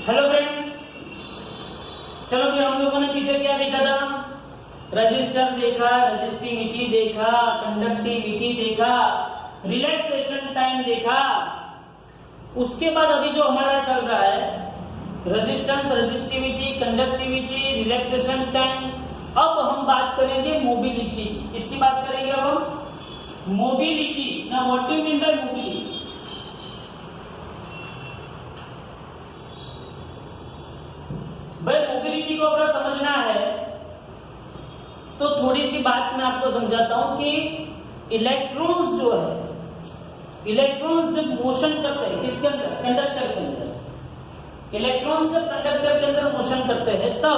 Hello friends, चलो भी हम लोगों ने पीछे क्या देखा था? रजिस्टर देखा, रजिस्टिविटी देखा, कंडक्टिविटी देखा, रिलैक्सेशन टाइम देखा। उसके बाद अभी जो हमारा चल रहा है resistance, resistivity, conductivity, relaxation time. अब हम बात करेंगे मोबिलिटी। इसकी बात करेंगे अब हम मोबिलिटी। ना what do you mean by mobility? भाई मोबिलिटी को अगर समझना है तो थोड़ी सी बात मैं आपको समझाता हूं कि इलेक्ट्रॉन्स जो है, इलेक्ट्रॉन्स जब मोशन करते हैं किसके अंदर? कंडक्टर के अंदर। इलेक्ट्रॉन्स जब कंडक्टर के अंदर मोशन करते हैं तब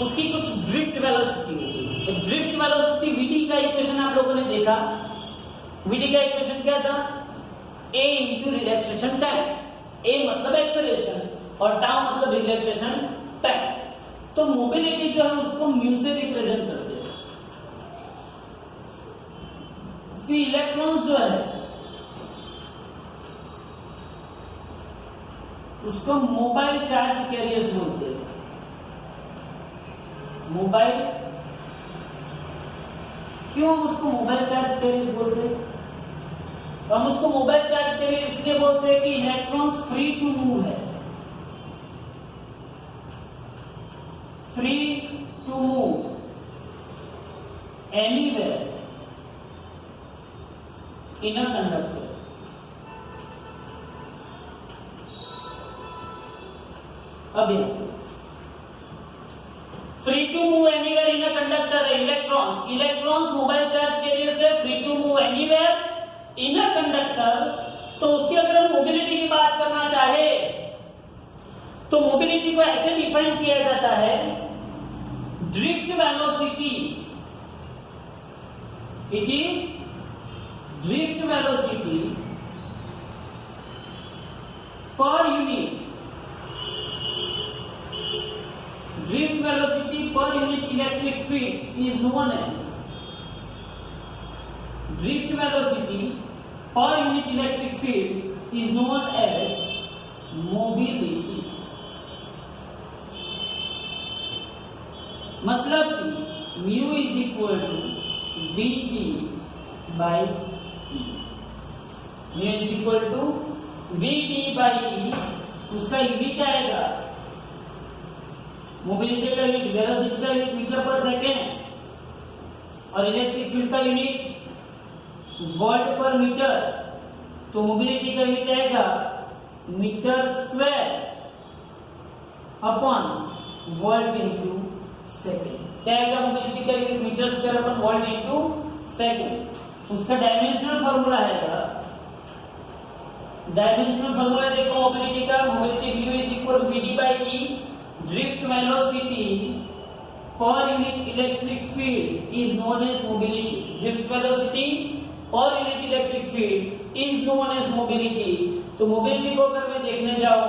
उसकी कुछ ड्रिफ्ट वेलोसिटी होती है। ड्रिफ्ट वेलोसिटी वीडी का इक्वेशन आप लोगों ने देखा। वीडी का इक्वेशन क्या था? ए इंटू रिलैक्सेशन टाइम। ए मतलब एक्सेलरेशन और टाउ मतलब रिलैक्सेशन टाइम। तो मोबिलिटी जो है उसको म्यू से रिप्रेजेंट करते हैं। सी इलेक्ट्रॉन्स जो है उसको मोबाइल चार्ज कैरियर्स बोलते हैं। मोबाइल, क्यों उसको मोबाइल चार्ज कैरियर्स बोलते हैं? हम उसको मोबाइल चार्ज कैरियर इसलिए बोलते हैं कि इलेक्ट्रॉन्स फ्री टू मूव है, free to move anywhere in a conductor. अब free to move anywhere in a conductor है electrons. Electrons mobile charge carrier से free to move anywhere in a conductor. तो उसकी अगर हम मोबिलिटी की बात करना चाहे तो मोबिलिटी को ऐसे डिफाइन किया जाता है, drift velocity, it is drift velocity per unit, drift velocity per unit electric field is known as, drift velocity per unit electric field is known as mobility। मतलब कि mu is equal to vt by e। mu is equal to vt by e। उसका unit आएगा, mobility का unit, velocity का unit metre per second और electric field का unit volt per metre. तो mobility का यूनिट आएगा metre square upon volt into second. क्या आएगा मोबिलिटी का unit? Metre square upon volt into second. उसका डायमेंशनल फार्मूला आएगा, डायमेंशनल फार्मूला देखो मोबिलिटी का। Mobility v is equal to vd by e। Drift velocity per unit electric field is known as mobility. Drift velocity और unit electric field is known as mobility. तो mobility को अगर मैं देखने जाऊं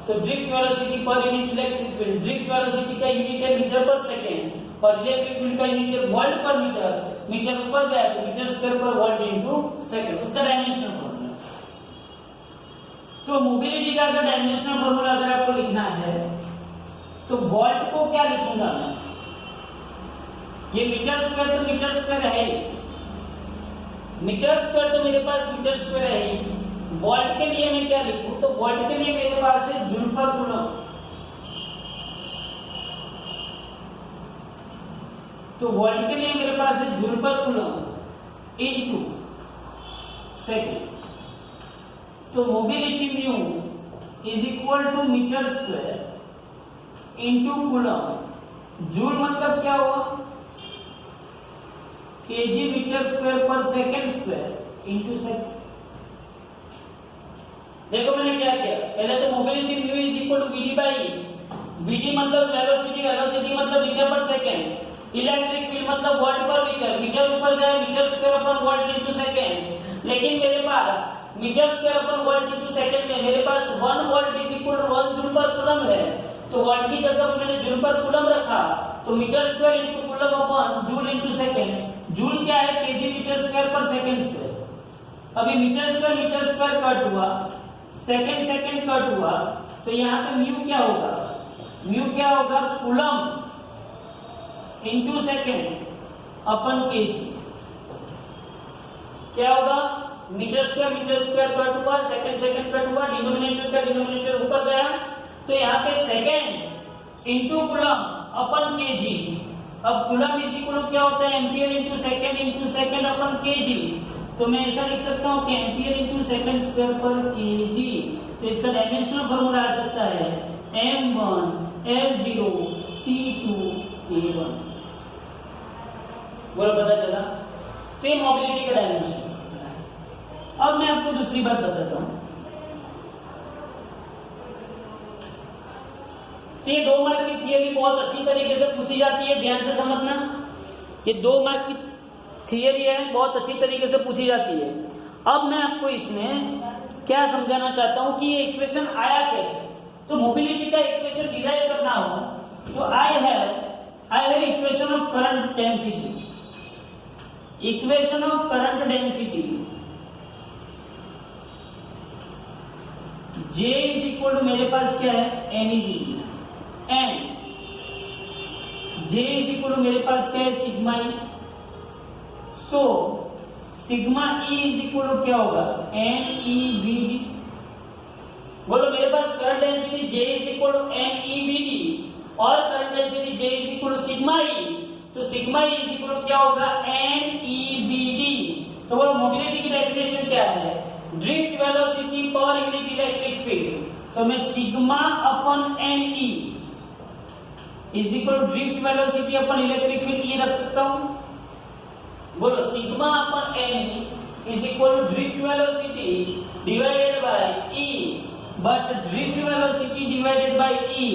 तो drift velocity per unit electric field, drift velocity का unit है मीटर पर सेकेंड और इलेक्ट्रिक फील्ड का यूनिट है वोल्ट पर मीटर। मीटर ऊपर गया तो metre square per volt into second, उसका डायमेंशनल फार्मूला। तो मोबिलिटी का अगर डायमेंशनल फार्मूला अगर आपको लिखना है तो वोल्ट को क्या लिखूंगा मैं? ये मीटर स्क्वायर तो मीटर स्क्वायर है, मीटर स्क्वायर तो मेरे पास मीटर स्क्वायर है ही। वोल्ट के लिए मैं क्या लिखूं? तो वोल्ट के लिए मेरे पास है जूल पर कूलम। तो वोल्ट के लिए मेरे पास है joule per coulomb into second. तो mobility mu is equal to metre square into coulomb. Joule मतलब क्या हुआ? kg metre square per second square into second. देखो मैंने क्या किया, पहले तो mobility mu is equal to vd by e। vd मतलब वेलोसिटी, वेलोसिटी मतलब metre per second, electric field मतलब वोल्ट पर मीटर। मीटर ऊपर गया metre square upon volt into second. लेकिन मेरे पास metre square upon volt into second में मेरे पास 1 volt is equal to 1 joule per coulomb है। तो वोल्ट की जगह मैंने जूल पर कूलम रखा। तो metre square into coulomb upon joule into second. Joule क्या है? KG metre square per second square. अभी मीटर स्क्वायर कट हुआ, सेकंड सेकंड कट हुआ, तो यहाँ पे म्यू क्या होगा, म्यू क्या होगा, कूलम इंटू सेकंड अपन केजी। क्या होगा, मीटर स्क्वायर कट हुआ, सेकंड सेकंड कट हुआ, डिनोमिनेटर का डिनोमिनेटर ऊपर गया, तो यहाँ पे सेकंड इंटू कूलम अपन केजी। अब कूलम इज इक्वल टू क्या होता है, एम्पियर इंटू सेकंड अपन केजी। तो मैं ऐसा लिख सकता हूँ कि ampere into second square per KG. तो इसका डायमेंशनल फॉर्मूला आ सकता है m1 L0 T2 A1। बोलो पता चला, तो ये मोबिलिटी का डायमेंशन। अब मैं आपको दूसरी बात बताता हूं। ये 2 मार्क की थियरी बहुत अच्छी तरीके से पूछी जाती है, ध्यान से समझना। ये 2 मार्क की थियरी है, बहुत अच्छी तरीके से पूछी जाती है। अब मैं आपको इसमें क्या समझाना चाहता हूं कि ये इक्वेशन आया कैसे। तो मोबिलिटी का इक्वेशन डिराइव करना हो तो I have equation of current density. Equation of current density J is equal to, मेरे पास क्या है, NEG, and J is equal to मेरे पास क्या है, sigma E. So sigma E is equal to क्या होगा, NEVD। बोलो मेरे पास current density J is equal to NEVD और current density J is equal to sigma E. तो sigma E is equal to क्या होगा, NEVD। तो बोलो मोबिलिटी की डेफिनेशन क्या है, drift velocity per unit electric field. तो मैं sigma upon NE is equal to drift velocity upon electric field ये रख सकता हूं। बोलो sigma upon NE is equal to drift velocity divided by E, but drift velocity divided by E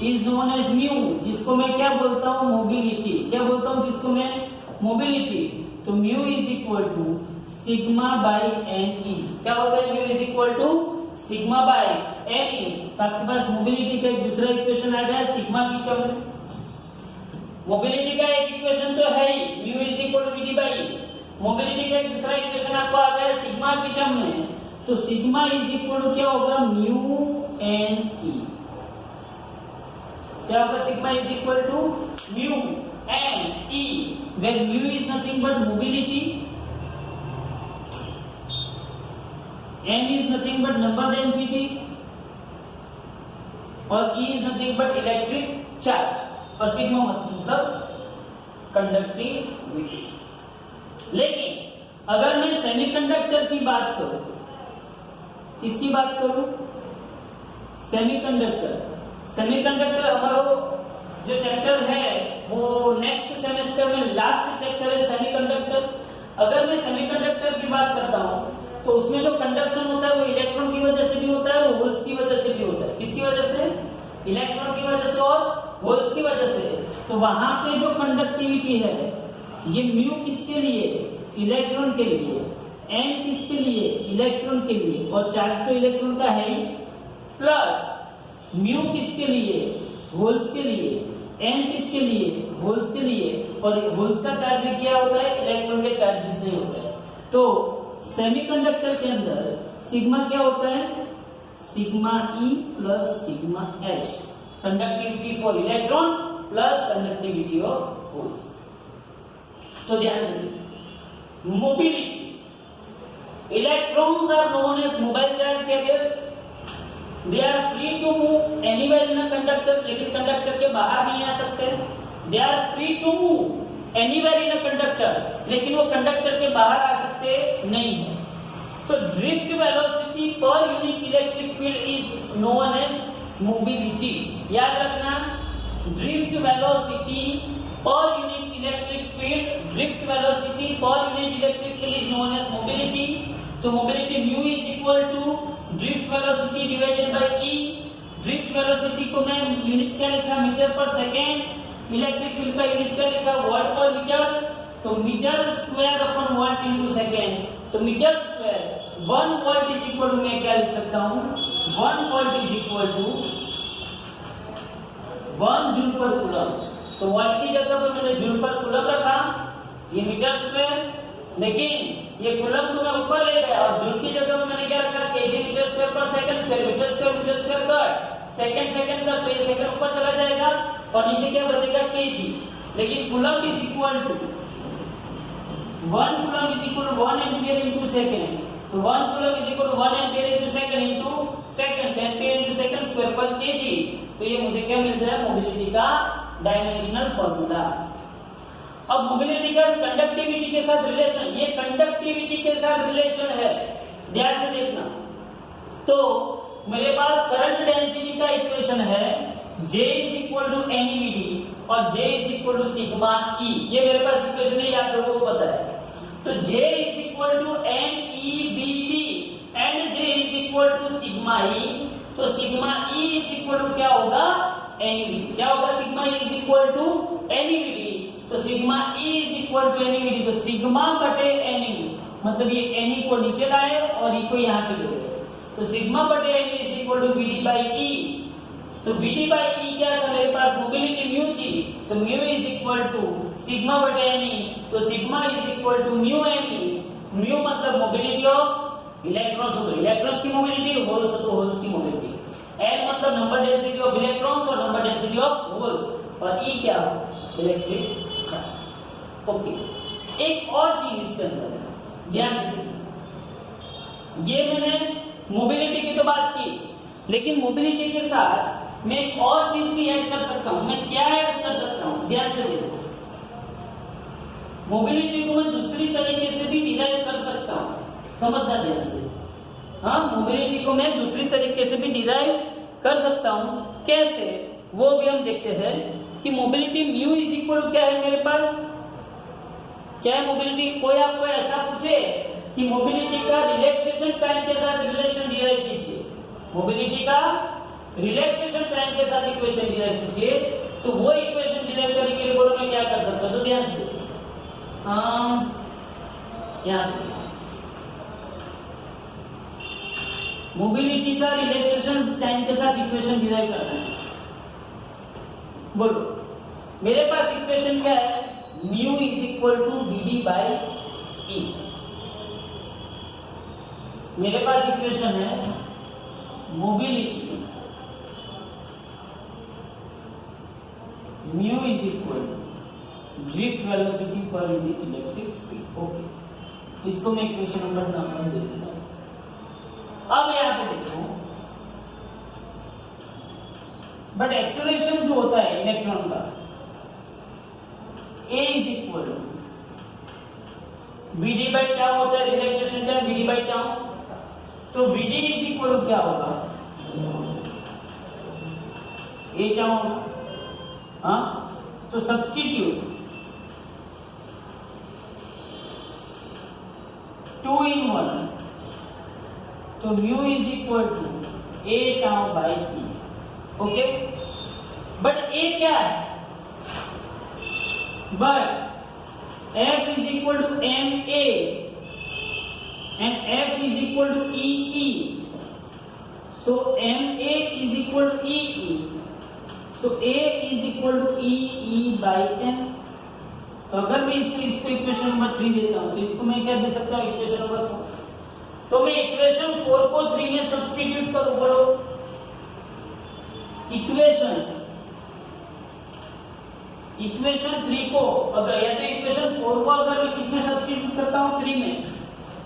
is known as mu, जिसको मैं क्या बोलता हूं, मोबिलिटी। क्या बोलता हूं जिसको मैं, मोबिलिटी। तो mu is equal to sigma by NE। क्या होता है, mu is equal to sigma by NE। तो आपके पास मोबिलिटी का एक दूसरा इक्वेशन आ गया सिग्मा की टर्म में। मोबिलिटी का एक इक्वेशन तो है ही, mu is equal to VD by E। Mobility का एक दूसरा इक्वेशन आपको आ गया सिग्मा की टर्म में। तो सिग्मा इज इक्वल टू क्या होगा, म्यू NE। क्या होगा, sigma is equal to mu NE, where mu is nothing but mobility, n is nothing but number density और E is nothing but electric charge और sigma मतलब conductivity. लेकिन अगर मैं सेमीकंडक्टर की बात करूं, किसकी बात करूं, सेमीकंडक्टर हमारा जो चैप्टर है वो नेक्स्ट सेमेस्टर में लास्ट चैप्टर है सेमीकंडक्टर। अगर मैं सेमीकंडक्टर की बात करता हूं तो उसमें जो कंडक्शन होता है वो इलेक्ट्रॉन की वजह से भी होता है, वो होल्स की वजह से भी होता है। किसकी वजह से, इलेक्ट्रॉन की वजह से और होल्स की वजह से। तो वहां पे जो कंडक्टिविटी है ये म्यू किसके लिए, इलेक्ट्रॉन के लिए, एन किसके लिए, इलेक्ट्रॉन के लिए, और चार्ज तो इलेक्ट्रॉन का है ही, प्लस म्यू किसके लिए, होल्स के लिए, एन किसके लिए, होल्स के लिए, और होल्स का चार्ज भी क्या होता है, इलेक्ट्रॉन के चार्ज जितने होता है। तो सेमीकंडक्टर के अंदर सिग्मा क्या होता है, sigma E plus sigma H, conductivity for electron plus conductivity of holes. तो ध्यान से, mobility, electrons are known as mobile charge carriers. They are free to move anywhere in a conductor, लेकिन conductor के बाहर नहीं आ सकते। They are free to move anywhere in a conductor, लेकिन वो कंडक्टर के बाहर आ सकते नहीं है। तो drift velocity per unit electric field is known as mobility. याद रखना, drift velocity per unit electric field, drift velocity per unit electric field is known as mobility. तो mobility mu is equal to drift velocity divided by E। Drift velocity को मैं unit क्या लिखा, metre per second, electric field का unit क्या लिखा, watt per metre. तो metre square upon watt into second. तो metre square 1 volt is equal to, मैं क्या लिख सकता हूं, 1 volt is equal to 1 joule per coulomb. तो वोल्ट की जगह पर मैंने जूल पर कूलम रखा, ये मीटर स्क्वायर, लेकिन ये कूलम को मैं ऊपर ले गया और जूल की जगह पे मैंने क्या रखा KG metre square per second square metre square कर सेकंड का, तो ये सेकंड ऊपर चला जाएगा और नीचे क्या बचेगा केजी। लेकिन coulomb is equal to 1 coulomb is equal to 1 ampere into second, तो 1 coulomb is equal to 1 ampere into second 10 ampere into second square per KG. तो ये मुझे क्या मिल रहा है मोबिलिटी का डायमेंशनल फार्मूला। अब मोबिलिटी का कंडक्टिविटी के साथ रिलेशन, ये कंडक्टिविटी के साथ रिलेशन है, ध्यान से देखना। तो मेरे पास करंट डेंसिटी का इक्वेशन है J is equal to NEVD और J is equal to sigma E। ये मेरे पास इक्वेशन है, आप लोगों को पता है। तो J is equal to NEVD and J is equal to sigma E। तो sigma E is equal to क्या होगा NEVD। क्या होगा sigma E is equal to NEVD। तो sigma E is equal to NEVD, तो सिग्मा बटे NE, मतलब ये NE को नीचे लाए और E को यहाँ पे ले गए, तो सिग्मा बटे NE is equal to VD by E। तो VD बाई E क्या था मेरे पास मोबिलिटी म्यू थी, तो mu is equal to sigma बटे NE, तो sigma is equal to mu NE। Mu मतलब मोबिलिटी ऑफ इलेक्ट्रॉन्स, तो इलेक्ट्रॉन्स की मोबिलिटी, होल्स तो होल्स की मोबिलिटी, N मतलब नंबर डेंसिटी ऑफ इलेक्ट्रॉन्स और नंबर डेंसिटी ऑफ होल्स, और E क्या इलेक्ट्रिक चार्ज। ओके, एक और चीज इसके अंदर ध्यान से, ये मैंने मोबिलिटी की तो बात की, लेकिन मोबिलिटी के साथ मैं एक और चीज भी ऐड कर सकता हूं। मैं क्या ऐड कर सकता हूं, ध्यान से देखो। मोबिलिटी को मैं दूसरी तरीके से भी डिराइव कर सकता हूं, समझना ध्यान से। हाँ, मोबिलिटी को मैं दूसरी तरीके से भी डिराइव कर सकता हूं। कैसे, वो भी हम देखते हैं कि mobility mu is equal to क्या है मेरे पास, क्या है मोबिलिटी। कोई आपको ऐसा पूछे कि मोबिलिटी का रिलैक्सेशन टाइम के साथ रिलेशन डिराइव कीजिए, मोबिलिटी का रिलैक्सेशन टाइम के साथ इक्वेशन डिराइव कीजिए, तो वो इक्वेशन डिराइव करने के लिए बोलो मैं क्या कर सकता हूं। तो ध्यान से यहां मोबिलिटी का रिलैक्सेशन टाइम के साथ इक्वेशन डिराइव करना है। बोलो मेरे पास इक्वेशन क्या है, mu is equal to VD by E। मेरे पास इक्वेशन है mobility mu is equal to drift velocity per unit electric field. Okay, इसको मैं इक्वेशन नंबर 1 दे देता हूं। अब यहां पे देखो, बट एक्सेलरेशन जो होता है इलेक्ट्रॉन का, A is equal to VD by tau होता है, relaxation time VD by tau. तो VD इज इक्वल टू क्या होगा, A क्या होगा, हाँ, तो सब्स्टिट्यूट 2 in 1, तो mu is equal to A tau by T। Okay, but A क्या है, but F is equal to MA and F is equal to EE, so MA is equal to EE, so A is equal to EE by M। तो अगर मैं इसको equation number 3 देता हूं, तो इसको मैं क्या दे सकता हूं, इक्वेशन नंबर 4। तो मैं इक्वेशन 4 को 3 में सब्स्टिट्यूट करूं, बोलो इक्वेशन 3 को, अगर ऐसे इक्वेशन 4 को अगर मैं किसमें सब्स्टिट्यूट करता हूं, 3 में,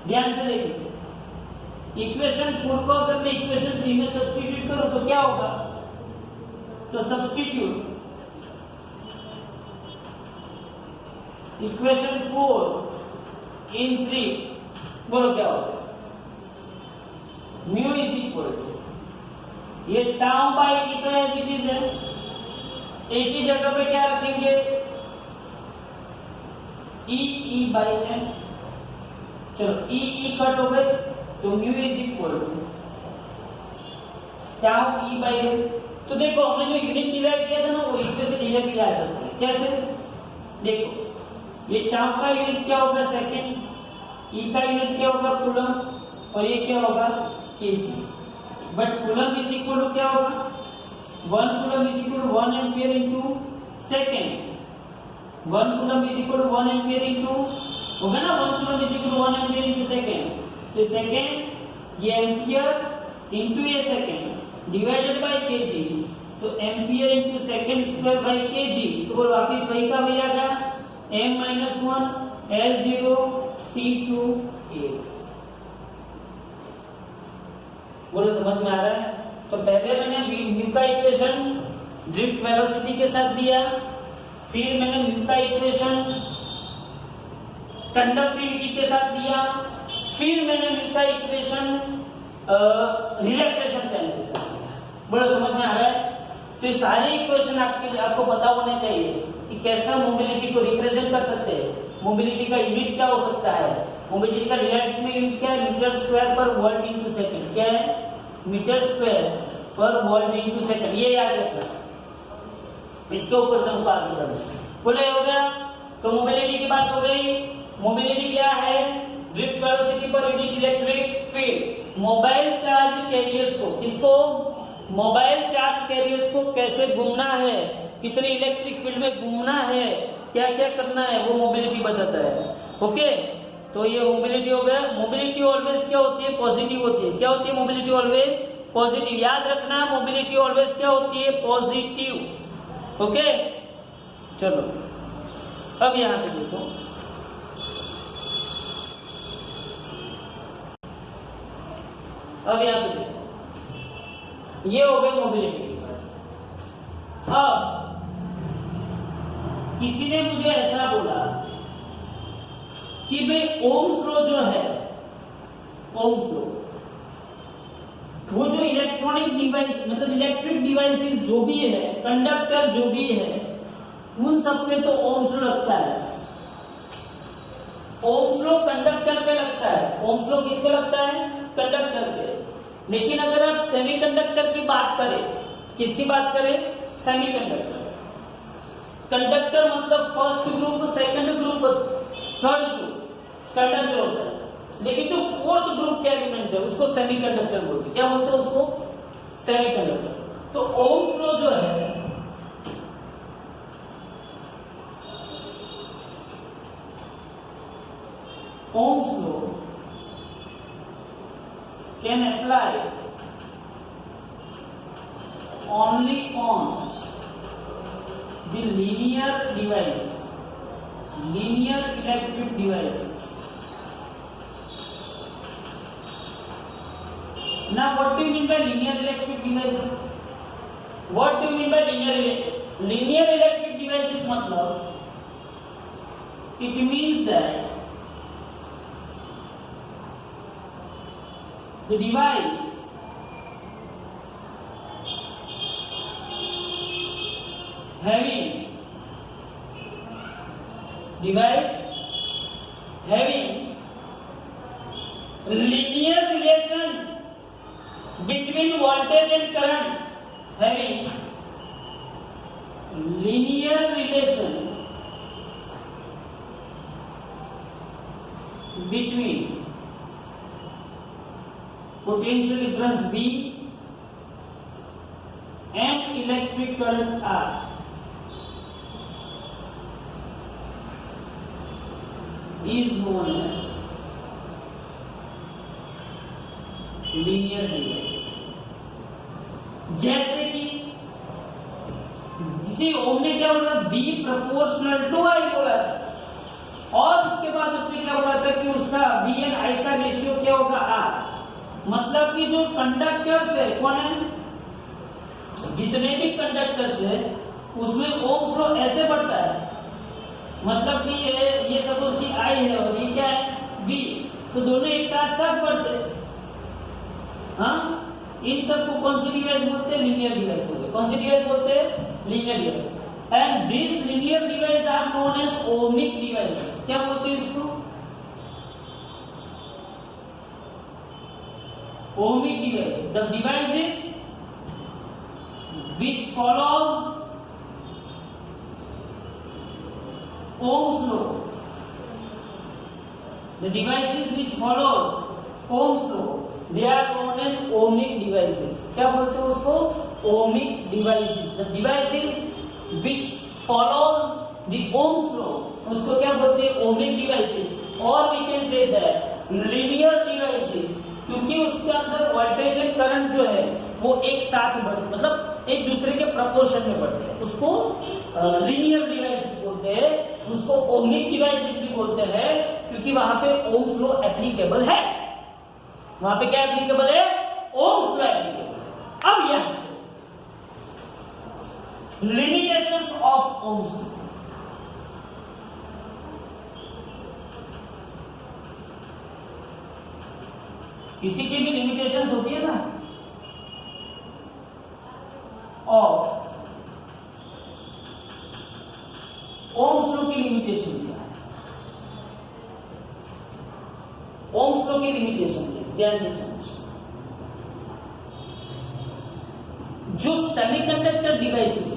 ध्यान से देखिए। इक्वेशन 4 को अगर मैं इक्वेशन 3 में सब्स्टिट्यूट करूं तो क्या होगा, तो सब्स्टिट्यूट इक्वेशन 4 इन 3, बोलो क्या होगा, म्यू इज इक्वल टू, ये टाउ बाई ई तो एज इट इज है, एक ही जगह पे क्या रखेंगे, ई बाई एम। चलो ई कट हो गए, तो mu is equal to tau E by M. तो देखो हमने जो यूनिट डिराइव किया था ना, वो इसमें से डिराइव किया जा सकता है। कैसे, देखो ये टाउ का यूनिट क्या होगा सेकंड, ई का यूनिट क्या होगा कूलम, और ये क्या होगा KG. But coulomb is equal to क्या होगा, 1 coulomb is equal to 1 ampere into second, 1 coulomb is equal to 1 ampere into होगा ना 1 coulomb is equal to 1 ampere into second. तो सेकंड ये एम्पियर इनटू ये सेकंड डिवाइडेड बाय केजी, तो ampere into second square by KG, तो बोल वापस वही का वही आ गया m-1 L0 T2 A। बोलो समझ में आ रहा है? तो पहले मैंने म्यू का इक्वेशन ड्रिफ्ट वेलोसिटी के साथ दिया, फिर मैंने म्यू का इक्वेशन कंडक्टिविटी के साथ दिया, फिर मैंने म्यू का इक्वेशन रिलैक्सेशन टाइम के साथ दिया। बोलो समझ में आ रहा है? तो ये सारे इक्वेशन आपको पता होने चाहिए कि कैसा मोबिलिटी को रिप्रेजेंट कर सकते हैं, मोबिलिटी का यूनिट क्या हो सकता है, मोबिलिटी का रिलेटिव में यूनिट क्या है, metre square per volt into second, क्या है metre square per volt into second, ये याद रखना। इसके ऊपर से हम आगे बढ़ेंगे। बोले हो गया, तो मोबिलिटी की बात हो गई। मोबिलिटी क्या है, drift velocity per unit electric field. Mobile charge carriers को, किसको, मोबाइल चार्ज कैरियर्स को कैसे घूमना है, कितनी इलेक्ट्रिक फील्ड में घूमना है, क्या क्या करना है, वो मोबिलिटी बताता है। ओके, तो ये मोबिलिटी हो गया। मोबिलिटी ऑलवेज क्या होती है, पॉजिटिव होती है। क्या होती है मोबिलिटी ऑलवेज पॉजिटिव, याद रखना मोबिलिटी ऑलवेज क्या होती है, पॉजिटिव। ओके, चलो अब यहां पे देखो, अब यहां पे देखो, ये हो गई मोबिलिटी। अब किसी ने मुझे ऐसा बोला कि भाई ओम्स लॉ जो है, ओम्स लॉ, वो जो इलेक्ट्रॉनिक डिवाइस मतलब इलेक्ट्रिक डिवाइसेस जो भी है, कंडक्टर जो भी है, उन सब पे तो ओम्स लॉ लगता है। ओम्स लॉ कंडक्टर पे लगता है। ओम्स लॉ किस पे लगता है, कंडक्टर पे। लेकिन अगर आप सेमीकंडक्टर की बात करें, किसकी बात करें, सेमीकंडक्टर। कंडक्टर मतलब first group, second group, third group conductor होता है। लेकिन जो फोर्थ ग्रुप के एलिमेंट है उसको सेमीकंडक्टर बोलते हैं। क्या बोलते हैं उसको, सेमीकंडक्टर। तो ओम्स लॉ जो है, Ohm's law can apply only on the linear devices, linear electric devices. Now what do you mean by linear electric devices? What do you mean by linear electric devices? मतलब it means that the device having linear relation between voltage and current, having linear relation between potential difference V and electric current R is known as linear device. जैसे कि जिसे ओम ने क्या बोला, V proportional to I बोला था, और उसके बाद उसने क्या बोला था कि उसका V एंड I का रेशियो क्या होगा, R। मतलब कि जो कंडक्टर्स है, कौन है, जितने भी कंडक्टर्स है उसमें ओम्स लॉ ऐसे बढ़ता है। मतलब कि ये सपोज कि I है और ये क्या है, V, तो दोनों एक साथ साथ बढ़ते हैं। हाँ, इन सबको कौन सी डिवाइस बोलते हैं, लीनियर डिवाइस बोलते हैं। कौन सी डिवाइस बोलते हैं, linear device. And this linear device are known as ohmic device. क्या बोलते हैं इसको, ohmic device, the devices which follows Ohm's law, the devices which follows Ohm's law, they are known as ohmic devices. क्या बोलते हैं उसको, ohmic devices, the devices which follows the Ohm's law, उसको क्या बोलते हैं, ohmic devices। और we can say that linear devices, क्योंकि उसके अंदर वोल्टेज एंड करंट जो है वो एक साथ मतलब एक दूसरे के प्रपोर्शन में बढ़ते हैं, उसको लीनियर डिवाइसेस बोलते हैं, उसको ओमिक डिवाइसेस भी बोलते हैं, क्योंकि वहां पे ओम्स लॉ एप्लीकेबल है। वहां पे क्या एप्लीकेबल है? ओम्स लॉ एप्लीकेबल है। अब यहां लिमिटेशंस ऑफ ओम्स लॉ, किसी की भी लिमिटेशंस होती है ना, ऑफ ओम्स लॉ की लिमिटेशन क्या है? ओम्स लॉ की लिमिटेशन क्या है? ध्यान से समझ। जो सेमीकंडक्टर डिवाइसेस,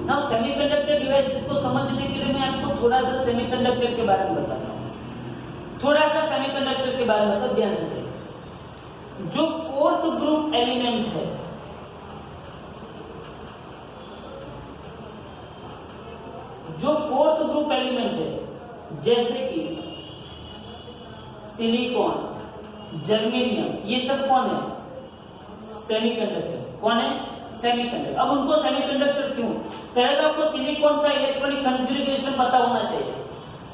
ना सेमीकंडक्टर डिवाइसेस को समझने के लिए मैं आपको थोड़ा सा सेमीकंडक्टर के बारे में बताता हूं, थोड़ा सा सेमीकंडक्टर के बारे में बताओ, ध्यान से देखो। जो फोर्थ ग्रुप एलिमेंट है, जो फोर्थ ग्रुप एलिमेंट है, जैसे कि सिलिकॉन, जर्मेनियम, ये सब कौन है? सेमीकंडक्टर। कौन है? सेमीकंडक्टर। अब उनको सेमीकंडक्टर क्यों? पहले तो आपको सिलिकॉन का इलेक्ट्रॉनिक कॉन्फ़िगरेशन पता होना चाहिए।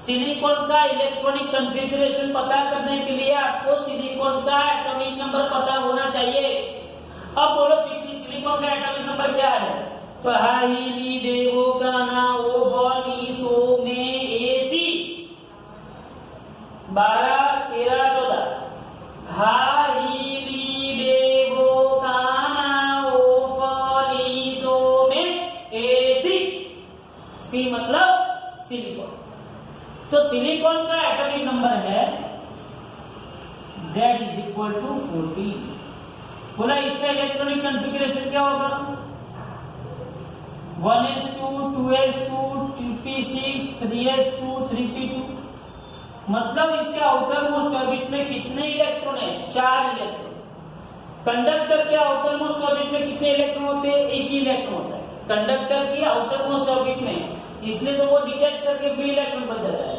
सिलिकॉन का इलेक्ट्रॉनिक कॉन्फ़िगरेशन पता करने के लिए आपको सिलिकॉन का एटॉमिक नंबर पता होना चाहिए। अब बोलो सिलिकॉन का एटॉमिक नंबर क्या है? तो हाईली देवो का ना ओ फॉर्निसो में एसी 12 13 14 हाईली देवो का ना ओ फॉर्निसो में एसी। सी मतलब सिलिकॉन। तो सिलिकॉन का एटॉमिक नंबर है Z इज इक्वल टू 40। बोला इसका इलेक्ट्रॉनिक कॉन्फ़िगरेशन क्या होगा? 1s2 2s2 2p6 3s2 3p2। मतलब इसके आउटर मोस्ट ऑर्बिट में कितने इलेक्ट्रॉन है? 4 इलेक्ट्रॉन। कंडक्टर के आउटर मोस्ट ऑर्बिट में कितने इलेक्ट्रॉन होते हैं? एक ही इलेक्ट्रॉन होता है कंडक्टर की आउटर मोस्ट ऑर्बिट में, इसलिए तो वो डिटैच करके फ्री इलेक्ट्रॉन बन जाता है।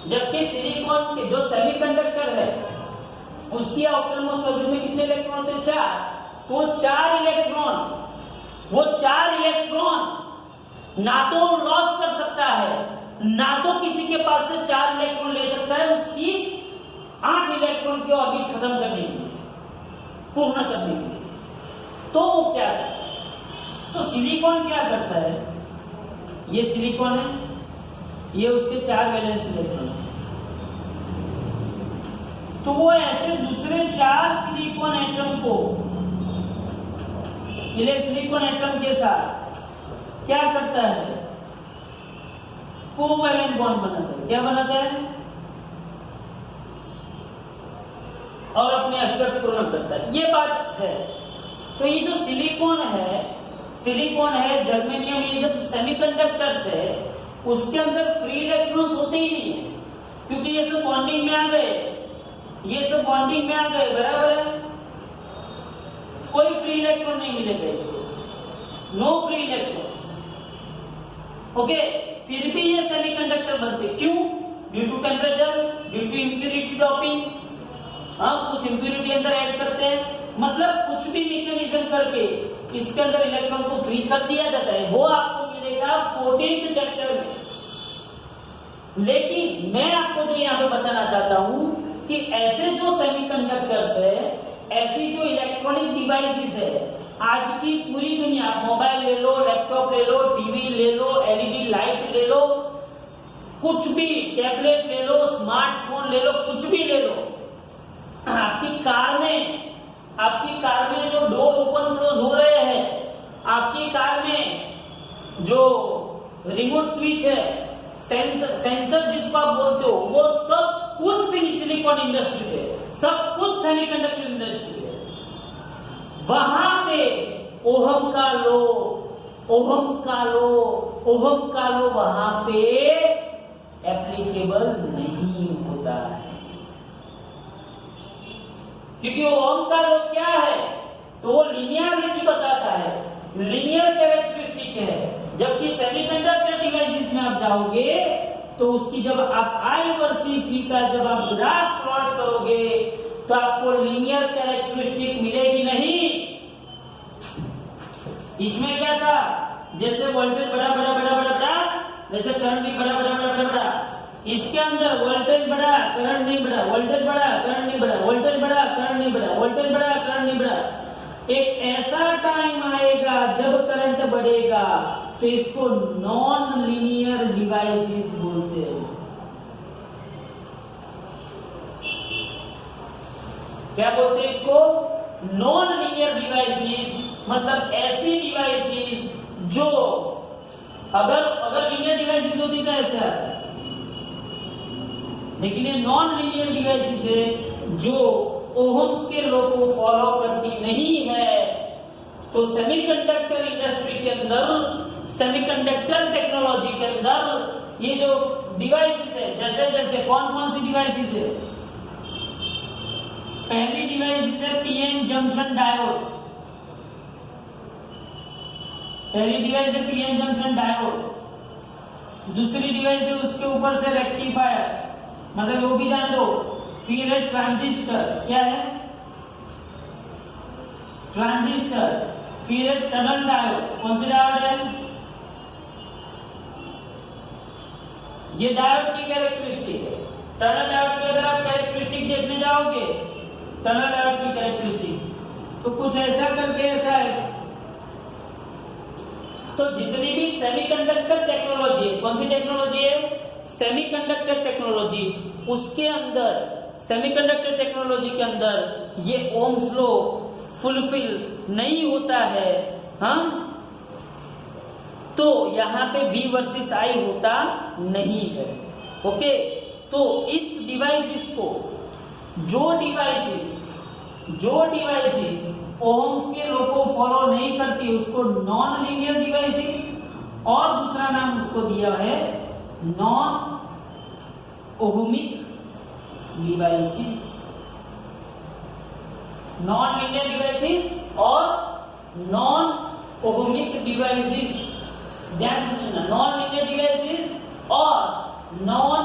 जबकि सिलिकॉन के जो सेमीकंडक्टर है उसकी आउटर मोस्ट ऑर्बिट में कितने इलेक्ट्रॉन होते हैं? 4। तो 4 इलेक्ट्रॉन, वो 4 इलेक्ट्रॉन ना तो लॉस कर सकता है, ना तो किसी के पास से 4 इलेक्ट्रॉन ले सकता है उसकी 8 इलेक्ट्रॉन की ऑर्बिट खत्म करने के लिए, पूर्ण करने के लिए। तो वो क्या है? तो सिलिकॉन क्या करता है? ये सिलिकॉन है, ये उसके 4 वैलेंस इलेक्ट्रॉन है, तो वो ऐसे दूसरे 4 सिलिकॉन एटम को सिलिकॉन एटम के साथ क्या करता है? कोवैलेंट बॉन्ड बनाता है। क्या बनाता है? और अपने अस्तित्व पूर्ण करता है। ये बात है। तो ये जो सिलिकॉन है, जर्मेनियम, ये जब सेमीकंडक्टर्स है उसके अंदर फ्री इलेक्ट्रॉन्स होते ही नहीं है, क्योंकि ये सब बॉन्डिंग में आ गए, बराबर है। कोई फ्री इलेक्ट्रॉन नहीं मिलेगा इसको, नो फ्री इलेक्ट्रॉन। ओके, फिर भी ये सेमीकंडक्टर बनते क्यों? Due to temperature, due to impurity doping. कुछ इम्प्यूरिटी अंदर ऐड करते हैं, मतलब कुछ भी मैकेनिज्म करके इसके अंदर इलेक्ट्रॉन को फ्री कर दिया जाता है। वो आपको मिलेगा 14th चैप्टर में। लेकिन मैं आपको जो यहाँ पे बताना चाहता हूं कि ऐसे जो सेमीकंडक्टर्स है, ऐसी जो इलेक्ट्रॉनिक डिवाइसेस है, आज की पूरी दुनिया, मोबाइल ले लो, लैपटॉप ले लो, टीवी ले लो, एलईडी लाइट ले लो, कुछ भी, टैबलेट ले लो, स्मार्टफोन ले लो, कुछ भी ले लो, आपकी कार में जो डोर ओपन क्लोज हो रहे हैं, आपकी कार में जो रिमोट स्विच है, सेंसर जिसको आप बोलते हो, वो सब कुछ सिलिकॉन इंडस्ट्री है, सब कुछ सेमीकंडक्टर इंडस्ट्री है। वहां पे ओहम का लो वहां पे एप्लीकेबल नहीं होता है, क्योंकि ओहम का लो क्या है? तो वो लीनियरिटी बताता है, लीनियर कैरेक्टरिस्टिक है। जबकि सेमीकंडक्टर डिवाइसेस में आप जाओगे तो उसकी जब आप I वर्सेस V का जब आप ग्राफ प्लॉट करोगे तो आपको लीनियर कैरेक्टरिस्टिक मिलेगी नहीं। इसमें क्या था, जैसे वोल्टेज बड़ा बड़ा बड़ा बड़ा बड़ा, जैसे करंट भी बड़ा बड़ा बड़ा बड़ा बड़ा, इसके अंदर वोल्टेज बढ़ा करंट नहीं बढ़ा, वोल्टेज बढ़ा करंट नहीं बढ़ा, वोल्टेज बढ़ा करंट नहीं बढ़ा, वोल्टेज बढ़ा करंट नहीं बढ़ा। एक ऐसा टाइम आएगा जब करंट बढ़ेगा, तो इसको नॉन लीनियर डिवाइसेस बोलते हैं। क्या बोलते हैं इसको? नॉन लीनियर डिवाइसेस, मतलब ऐसी डिवाइसेस जो अगर लीनियर डिवाइसेस होती तो ऐसे आता है, लेकिन ये नॉन लीनियर डिवाइसेस है जो ओहम्स के लॉ को फॉलो करती नहीं है। तो सेमीकंडक्टर इंडस्ट्री के अंदर, सेमीकंडक्टर टेक्नोलॉजी के अंदर ये जो डिवाइसेस है, जैसे जैसे कौन कौन सी डिवाइसेस है? पहली डिवाइस है पीएन जंक्शन डायोड। पहली डिवाइस है पीएन जंक्शन डायोड। दूसरी डिवाइस है उसके ऊपर से रेक्टिफायर, मतलब वो भी जान दो। फिर है ट्रांजिस्टर, क्या है? ट्रांजिस्टर। फिर है टनल डायोड। कौन सी डायोड है? ये डायोड की कैरेक्टरिस्टिक है। टनल डायोड की अगर आप कैरेक्टरिस्टिक देखने जाओगे, टनल डायोड की कैरेक्टरिस्टिक तो कुछ ऐसा करके ऐसा है। तो जितनी भी सेमीकंडक्टर टेक्नोलॉजी है, कौन सी टेक्नोलॉजी है? सेमीकंडक्टर टेक्नोलॉजी, उसके अंदर, सेमीकंडक्टर टेक्नोलॉजी के अंदर ये ओम्स लॉ फुलफिल नहीं होता है। हाँ, तो यहां पे V वर्सेस I होता नहीं है। ओके, तो इस डिवाइसेस को, जो डिवाइसेस ओम्स के लॉ को फॉलो नहीं करती उसको नॉन लीनियर डिवाइसेस, और दूसरा नाम उसको दिया है non ohmic devices. Non linear devices और नॉन ओहमिक डिवाइसेस, ध्यान से सुनना, नॉन लीनियर डिवाइसेस और नॉन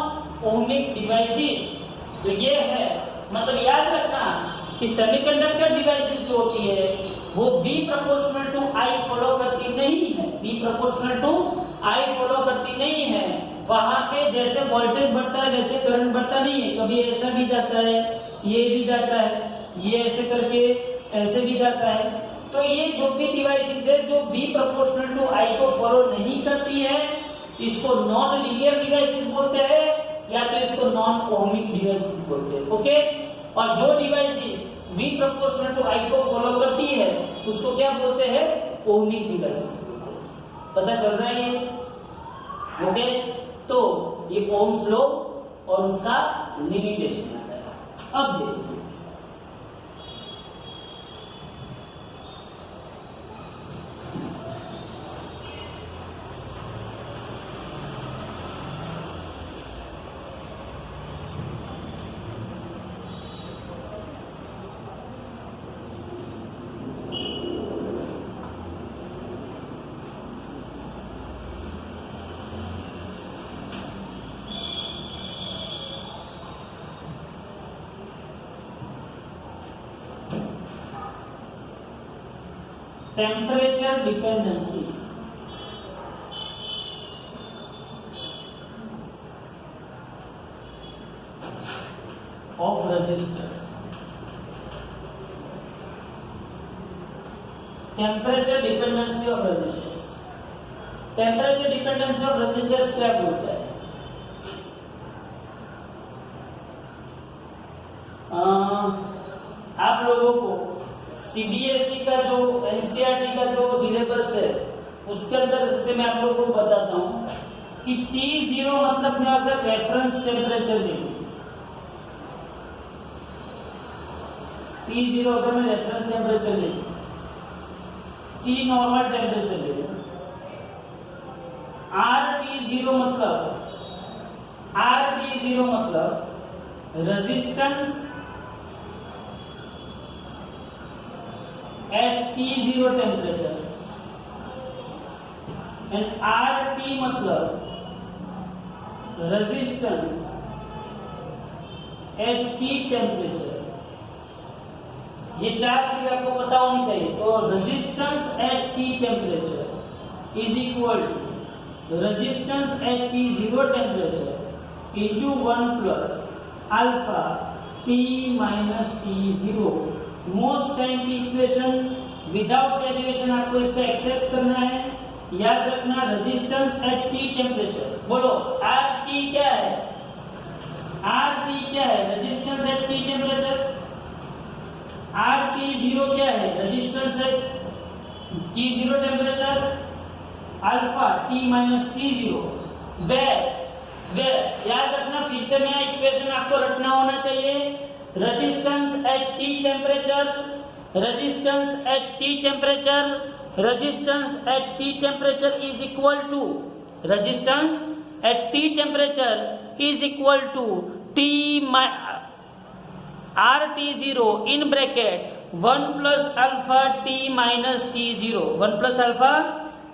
ओहमिक डिवाइसेस। तो ये है, मतलब याद रखना कि सेमीकंडक्टर डिवाइसेस जो होती है वो V proportional to I follow करती नहीं है। V proportional to I follow करती नहीं है। वहां पे जैसे वोल्टेज बढ़ता है वैसे करंट बढ़ता नहीं है। कभी ऐसा भी जाता है, ये भी जाता है, ये ऐसे करके ऐसे भी जाता है। तो ये जो भी डिवाइसेस है जो V प्रोपोर्शनल टू I को फॉलो नहीं करती है, इसको नॉन लीनियर डिवाइसेस बोलते हैं, या तो इसको नॉन ओहमिक डिवाइसेस बोलते हैं। ओके, और जो devices V proportional to I को फॉलो करती है उसको क्या बोलते हैं? ओहमिक डिवाइसेस बोलते हैं। पता चल रहा है ये? ओके, तो ये ओम्स लॉ और उसका लिमिटेशन आता है। अब देखिए, temperature dependency of resistors. Temperature dependency of resistors. Temperature dependency of resistors क्या बोलता है? आप लोगों को सीबीएसई का जो एनसीईआरटी का जो सिलेबस है उसके अंदर से मैं आप लोगों को बताता हूँ कि T0 मतलब मैं अगर रेफरेंस टेम्परेचर ले लूं, T0 अगर मैं रेफरेंस टेम्परेचर ले लूं, T नॉर्मल टेम्परेचर ले लूं, RT0 मतलब resistance at T0 temperature, and RT मतलब resistance at T temperature, ये चार चीज आपको पता होनी चाहिए। तो resistance at T temperature is equal to resistance at T0 temperature into 1 plus alpha T minus T0। Most time की इक्वेशन विदाउट डेरिवेशन आपको इसको एक्सेप्ट करना है। याद रखना रेजिस्टेंस एट T टेम्परेचर, बोलो RT क्या है? RT क्या है? Resistance at T temperature. RT0 क्या है? Resistance at T0 temperature alpha T minus T0। Where याद रखना, फिर से नया इक्वेशन आपको रखना होना चाहिए। Resistance at T temperature, resistance at T temperature, resistance at T temperature is equal to resistance at T temperature is equal to T RT0 in bracket 1 plus alpha T minus T0, 1 plus alpha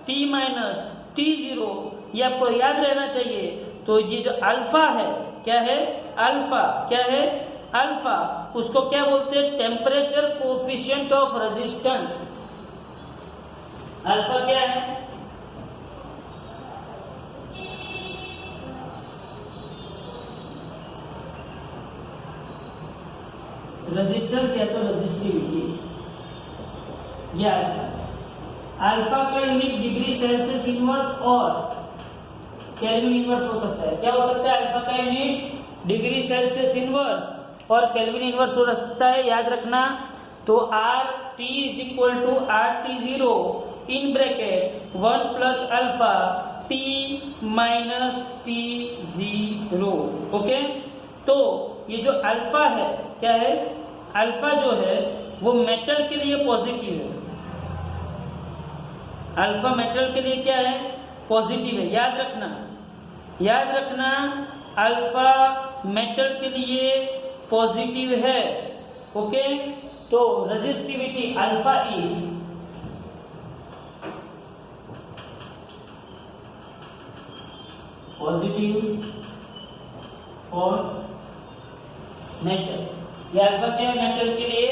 T minus T0, ये आपको याद रहना चाहिए। तो ये जो alpha है क्या है? अल्फा क्या है? अल्फा उसको क्या बोलते हैं? Temperature coefficient of resistance. Alpha क्या है? रेजिस्टेंस या तो रेजिस्टिविटी, ये अल्फा का यूनिट डिग्री सेल्सियस इनवर्स और केल्विन इनवर्स हो सकता है। क्या हो सकता है? अल्फा का यूनिट डिग्री सेल्सियस इनवर्स और केल्विन इनवर्स हो सकता है। याद रखना, तो RT is equal to RT0 in bracket 1 plus alpha T minus T0। Okay, तो ये जो अल्फा है क्या है? अल्फा जो है वो मेटल के लिए पॉजिटिव है। अल्फा मेटल के लिए क्या है? पॉजिटिव है। याद रखना अल्फा मेटल के लिए पॉजिटिव है। ओके, तो resistivity alpha is positive for metal. ये अल्फा क्या है? मेटल के लिए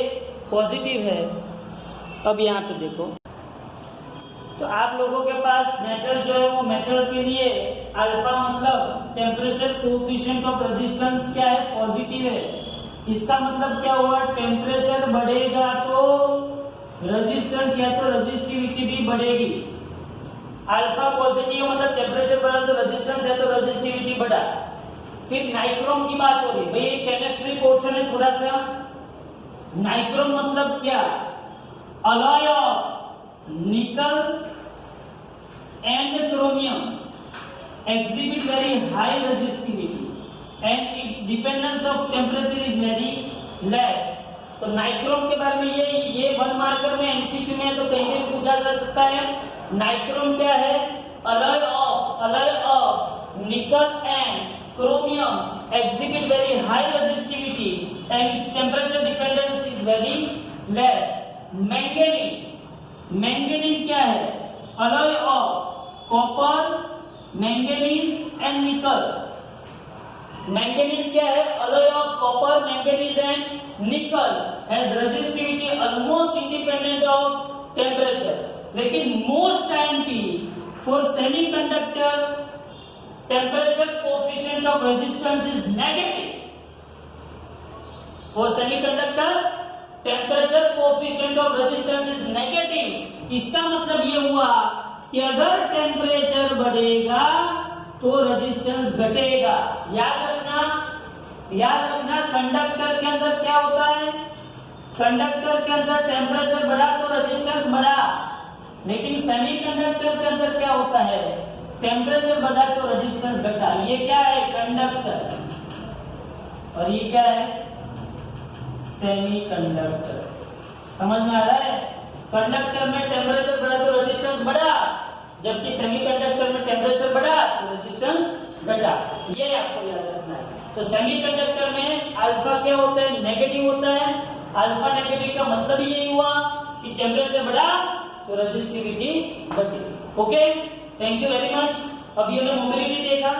पॉजिटिव है। अब यहाँ पे देखो, तो आप लोगों के पास मेटल जो है वो मेटल के लिए अल्फा मतलब टेम्परेचर कोफिशिएंट ऑफ रेजिस्टेंस क्या है? पॉजिटिव है। इसका मतलब क्या हुआ? टेम्परेचर बढ़ेगा तो रेजिस्टेंस या तो रेजिस्टिविटी भी बढ़ेगी। अल्फा पॉजिटिव मतलब टेम्परेचर बढ़ा तो रेजिस्टेंस या तो रेजिस्टिविटी बढ़ा। फिर नाइक्रोम की बात हो रही, भाई केमिस्ट्री पोर्शन है थोड़ा सा। नाइक्रोम मतलब क्या? अलॉय ऑफ निकल and chromium exhibit very high resistivity and its dependence of temperature is very less। तो नाइक्रोम के बारे में ये 1 मार्कर में एमसीक्यू में तो कहीं भी पूछा जा सकता है। नाइक्रोम क्या है? अलॉय ऑफ निकल and chromium exhibit very high resistivity and its temperature dependence is very less। Manganese क्या है? Alloy of copper, manganese and निकल। मैंगनीज क्या है? Alloy of copper, manganese and निकल has resistivity almost independent of temperature. लेकिन most time भी for semiconductor temperature coefficient of resistance is negative. For semiconductor temperature coefficient of resistance is negative. इसका मतलब ये हुआ कि अगर टेम्परेचर बढ़ेगा तो रेजिस्टेंस घटेगा। याद रखना कंडक्टर के अंदर क्या होता है? कंडक्टर के अंदर टेम्परेचर बढ़ा तो रेजिस्टेंस बढ़ा, लेकिन सेमीकंडक्टर के अंदर क्या होता है? टेम्परेचर बढ़ा तो रेजिस्टेंस घटा। ये क्या है? कंडक्टर। और ये क्या है? सेमीकंडक्टर। समझ में आ रहा है? कंडक्टर में टेम्परेचर बढ़ा तो रेजिस्टेंस बढ़ा, जबकि सेमीकंडक्टर में टेम्परेचर बढ़ा तो रेजिस्टेंस घटा। ये आपको याद रखना है। तो सेमीकंडक्टर में अल्फा क्या होता है? नेगेटिव होता है। अल्फा नेगेटिव का मतलब ये हुआ कि टेम्परेचर बढ़ा तो रेजिस्टिविटी घटी। Okay, thank you very much. अभी हमने मोबिलिटी देखा।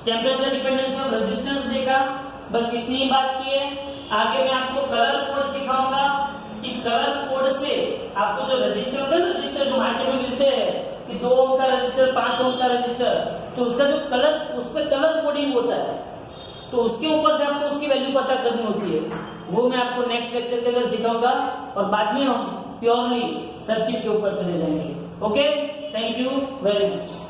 टेम्परेचर डिपेंडेंसी ऑफ रेजिस्टेंस देखा, बस इतनी ही बात की है। आगे मैं आपको कलर कोड सिखाऊंगा कि कलर कोड से आपको जो रजिस्टर होता है, रजिस्टर जो मार्केट में मिलते हैं कि 2 ओम का रजिस्टर, 5 ओम का रजिस्टर, तो उसका जो कलर, उस पर कलर कोडिंग होता है, तो उसके ऊपर से आपको उसकी वैल्यू पता करनी होती है। वो मैं आपको नेक्स्ट लेक्चर के अंदर सिखाऊंगा और बाद में हम प्योरली सर्किट के ऊपर चले जाएंगे। Okay, thank you very much.